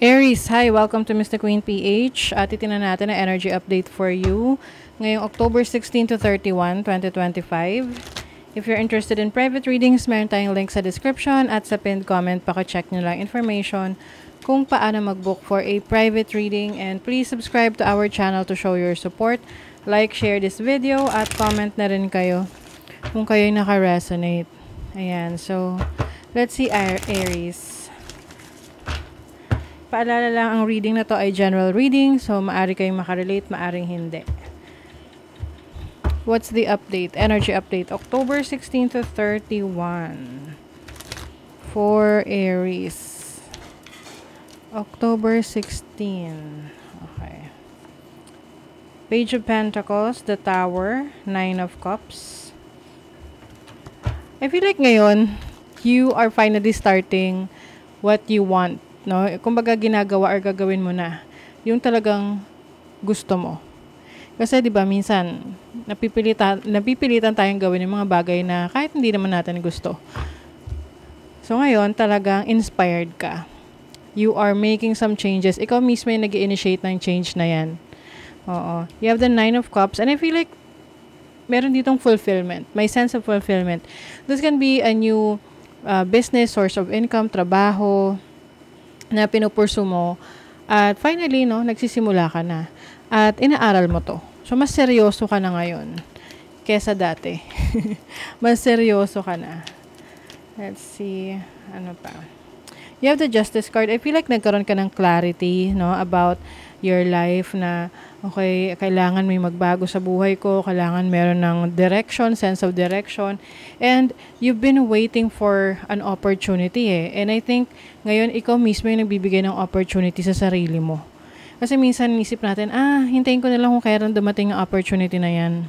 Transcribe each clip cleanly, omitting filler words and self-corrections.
Aries, hi! Welcome to Mr. Queen PH. Titingnan natin ang energy update for you ngayong October 16 to 31, 2025. If you're interested in private readings, meron tayong link sa description at sa pinned comment. Paka-check nyo lang information kung paano mag-book for a private reading. And please subscribe to our channel to show your support. Like, share this video at comment na rin kayo kung kayo'y naka-resonate. Ayan, so let's see Aries. Paalala lang, ang reading na to ay general reading. So, maari kayong makarelate, maaring hindi. What's the update? Energy update. October 16 to 31. For Aries. October 16. Okay. Page of Pentacles, the Tower, Nine of Cups. I feel like ngayon, you are finally starting what you want. No, kumbaga ginagawa or gagawin mo na yung talagang gusto mo. Kasi 'di ba minsan napipilitan tayong gawin yung mga bagay na kahit hindi naman natin gusto. So ngayon talagang inspired ka. You are making some changes. Ikaw mismo yung nag-initiate ng change na 'yan. Oo. You have the Nine of Cups and I feel like meron ditong fulfillment. May sense of fulfillment. This can be a new business, source of income, trabaho na pinupursu mo at finally nagsisimula ka na at inaaral mo to. So mas seryoso ka na ngayon kesa dati. Mas seryoso ka na. Let's see, ano pa. You have the Justice card. I feel like nagkaroon ka ng clarity about your life na okay, kailangan may magbago sa buhay ko, kailangan meron ng direction, sense of direction, and you've been waiting for an opportunity and I think ngayon ikaw mismo yung nagbibigay ng opportunity sa sarili mo. Kasi minsan isip natin, hintayin ko na lang kung kailan dumating ang opportunity na yan.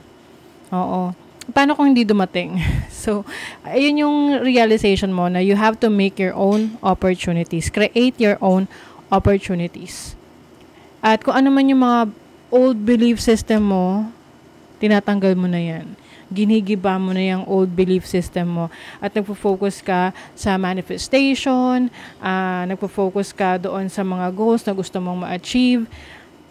Oo. Paano kung hindi dumating? So, ayun yung realization mo na you have to make your own opportunities. Create your own opportunities. At kung ano man yung mga old belief system mo, tinatanggal mo na yan. Ginigiba mo na yung old belief system mo. At nagpo-focus ka sa manifestation, nagpo-focus ka doon sa mga goals na gusto mong ma-achieve.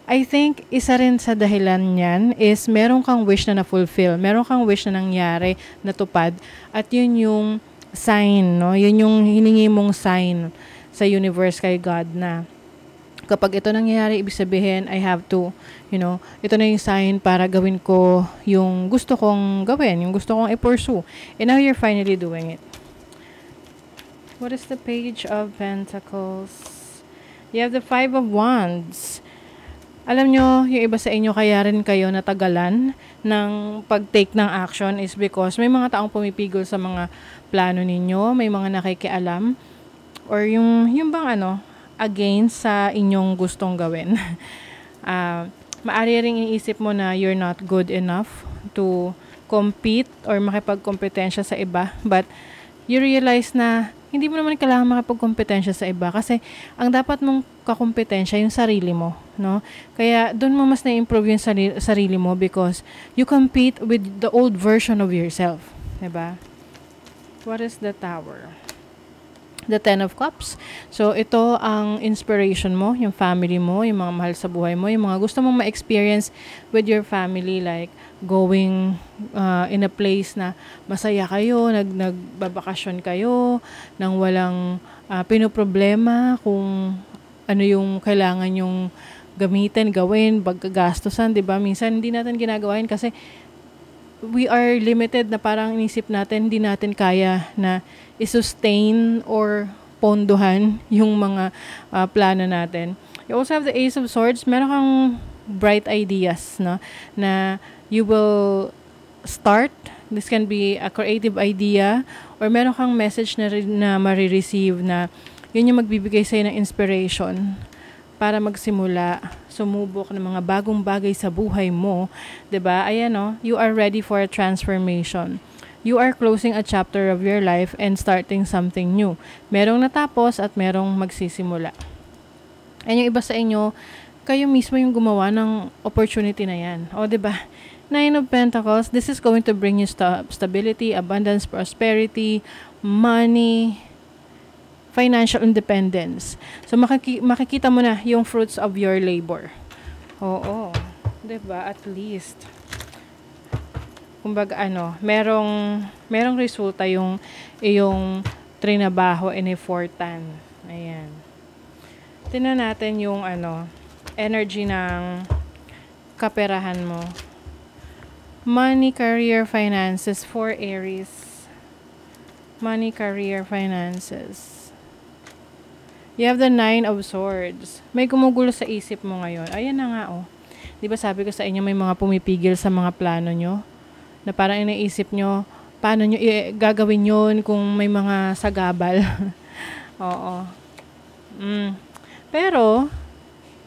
I think isa rin sa dahilan niyan is meron kang wish na na-fulfill. Meron kang wish na nangyari, natupad. At yun yung sign, Yun yung hiningi mong sign sa universe kay God na kapag ito nangyayari, ibig sabihin, I have to, ito na yung sign para gawin ko yung gusto kong gawin, yung gusto kong i-pursue. And now you're finally doing it. What is the Page of Pentacles? You have the Five of Wands. Alam nyo, yung iba sa inyo kaya rin kayo natagalan ng pag-take ng action is because may mga taong pumipigil sa mga plano ninyo, may mga nakikialam, or yung bang against sa inyong gustong gawin. Maari ring iniisip mo na you're not good enough to compete or makipagkompetensya sa iba, but you realize na hindi mo naman kailangan makipagkompetensya sa iba kasi ang dapat mong kakompetensya yung sarili mo, Kaya doon mo mas na-improve yung sarili mo because you compete with the old version of yourself, 'di ba? What is the Tower? The Ten of Cups. So, ito ang inspiration mo, yung family mo, yung mga mahal sa buhay mo, yung mga gusto mong ma-experience with your family, like going in a place na masaya kayo, nagbabakasyon kayo, nang walang pinoproblema kung ano yung kailangan yung gamitin, gawin, pagkagastusan, 'di ba? Minsan hindi natin ginagawa yun kasi we are limited na parang inisip natin, hindi natin kaya na i-sustain or pondohan yung mga plano natin. You also have the Ace of Swords. Meron kang bright ideas, na you will start. This can be a creative idea or meron kang message na marireceive na yun yung magbibigay sa'yo ng inspiration para magsimula, sumubok ng mga bagong bagay sa buhay mo, 'di ba? Ayan, you are ready for a transformation. You are closing a chapter of your life and starting something new. Merong natapos at merong magsisimula. And yung iba sa inyo, kayo mismo yung gumawa ng opportunity na yan. O, 'di ba? Nine of Pentacles, this is going to bring you stability, abundance, prosperity, money, financial independence. So, makikita mo na yung fruits of your labor. Oo. 'Di ba? At least. Kumbaga, merong resulta yung iyong trinabaho and effortan. Ayan. Tingnan natin yung energy ng kaperahan mo. Money, career, finances for Aries. Money, career, finances. You have the 9 of Swords. May gumugulo sa isip mo ngayon. Ayan na nga, oh. Di ba sabi ko sa inyo, may mga pumipigil sa mga plano nyo? Na parang iniisip nyo, paano nyo gagawin yun kung may mga sagabal? Oo. Pero,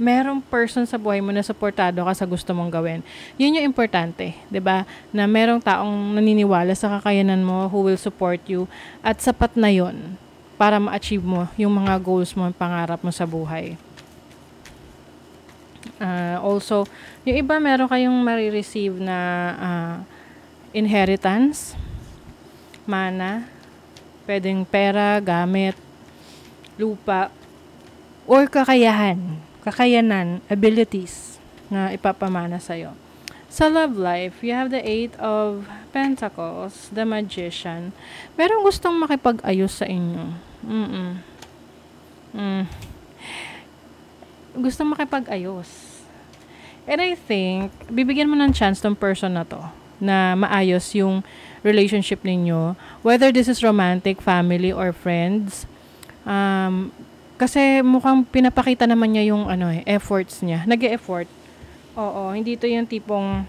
merong person sa buhay mo na suportado ka sa gusto mong gawin. Yun yung importante, 'di ba? Na merong taong naniniwala sa kakayanan mo who will support you at sapat na 'yon para ma-achieve mo yung mga goals mo, pangarap mo sa buhay. Also, yung iba meron kayong marireceive na inheritance, mana, pwedeng pera, gamit, lupa, or kakayanan, abilities na ipapamana sa'yo. Sa love life, you have the 8 of Pentacles, the Magician. Merong gustong makipag-ayos sa inyo. Gustong makipag-ayos. And I think, bibigyan mo ng chance tong person na to na maayos yung relationship ninyo. Whether this is romantic, family, or friends. Kasi mukhang pinapakita naman niya yung efforts niya. Nag-e-effort. Oo, hindi to yung tipong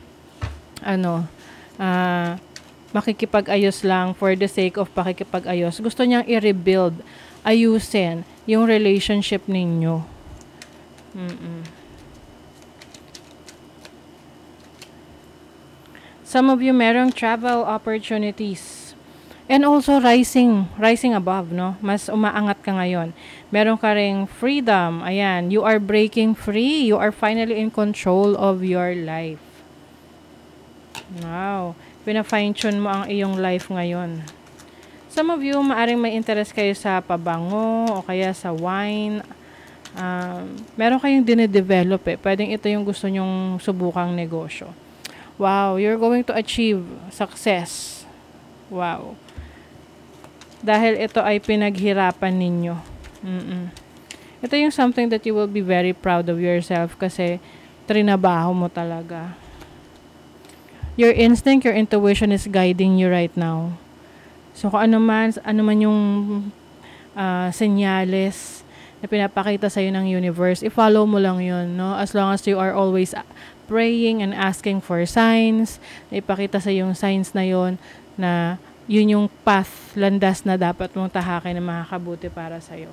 makikipag-ayos lang for the sake of pakikipag-ayos. Gusto niyang i-rebuild, ayusin yung relationship ninyo. Some of you merong travel opportunities. And also rising above, no? Mas umaangat ka ngayon. Meron ka ring freedom. Ayan, you are breaking free. You are finally in control of your life. Wow. Pina-fine-tune mo ang iyong life ngayon. Some of you, maaring may interest kayo sa pabango o kaya sa wine. Meron kayong dinedevelop eh. Pwedeng ito yung gusto nyong subukang negosyo. Wow, you're going to achieve success. Wow. Dahil ito ay pinaghirapan ninyo. Ito yung something that you will be very proud of yourself kasi trinabaho mo talaga. Your instinct, your intuition is guiding you right now. So kung ano man yung senyales na pinapakita sa'yo ng universe, i-follow mo lang yun, no? As long as you are always praying and asking for signs, na ipakita sa yung signs na yun na yun yung path, landas na dapat mong tahakin na makakabuti para sa'yo.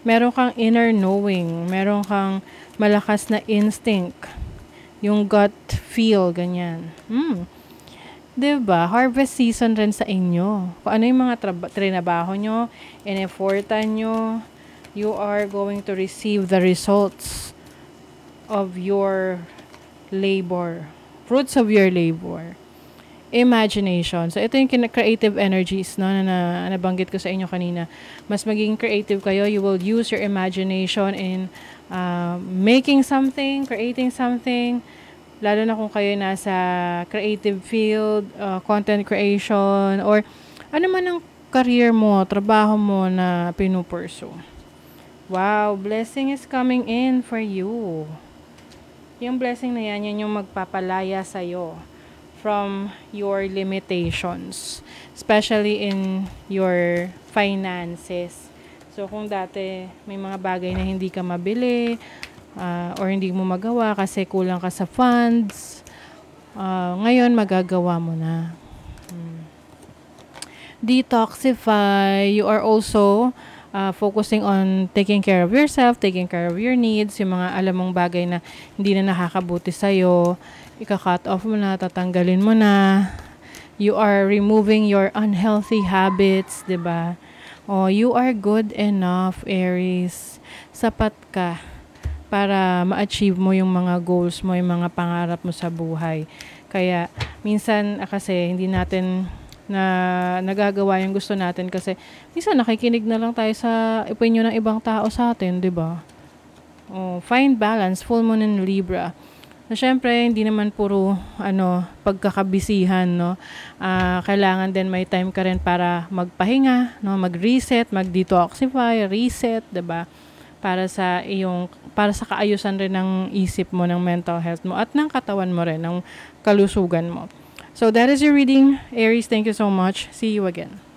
Meron kang inner knowing. Meron kang malakas na instinct. Yung gut feel, ganyan. Diba? Harvest season rin sa inyo. Kung ano yung mga trinabaho nyo, in-effortan nyo, you are going to receive the results of your labor. Fruits of your labor. Imagination. So, ito yung creative energies, no, na nabanggit ko sa inyo kanina. Mas maging creative kayo. You will use your imagination in making something, creating something. Lalo na kung kayo nasa creative field, content creation, or ano man ang career mo, trabaho mo na pinupurso. Wow, blessing is coming in for you. Yung blessing na yan, yun yung magpapalaya sa'yo from your limitations. Especially in your finances. So, kung dati may mga bagay na hindi ka mabili, or hindi mo magawa kasi kulang ka sa funds, ngayon magagawa mo na. Detoxify. You are also focusing on taking care of yourself, taking care of your needs, yung mga alam mong bagay na hindi na nakakabuti sa'yo, ika-cut off mo na, tatanggalin mo na. You are removing your unhealthy habits, diba? You are good enough, Aries. Sapat ka para ma-achieve mo yung mga goals mo, yung mga pangarap mo sa buhay. Kaya, minsan kasi hindi natin na nagagawa yung gusto natin kasi minsan nakikinig na lang tayo sa opinion ng ibang tao sa atin, 'di ba? Oh, find balance, full moon in Libra. Na syempre, hindi naman puro pagkakabisihan, no. Kailangan din may time ka rin para magpahinga, no, mag-reset, mag-detoxify, reset, 'di ba? Para sa kaayusan rin ng isip mo, ng mental health mo at ng katawan mo rin, ng kalusugan mo. So that is your reading, Aries. Thank you so much. See you again.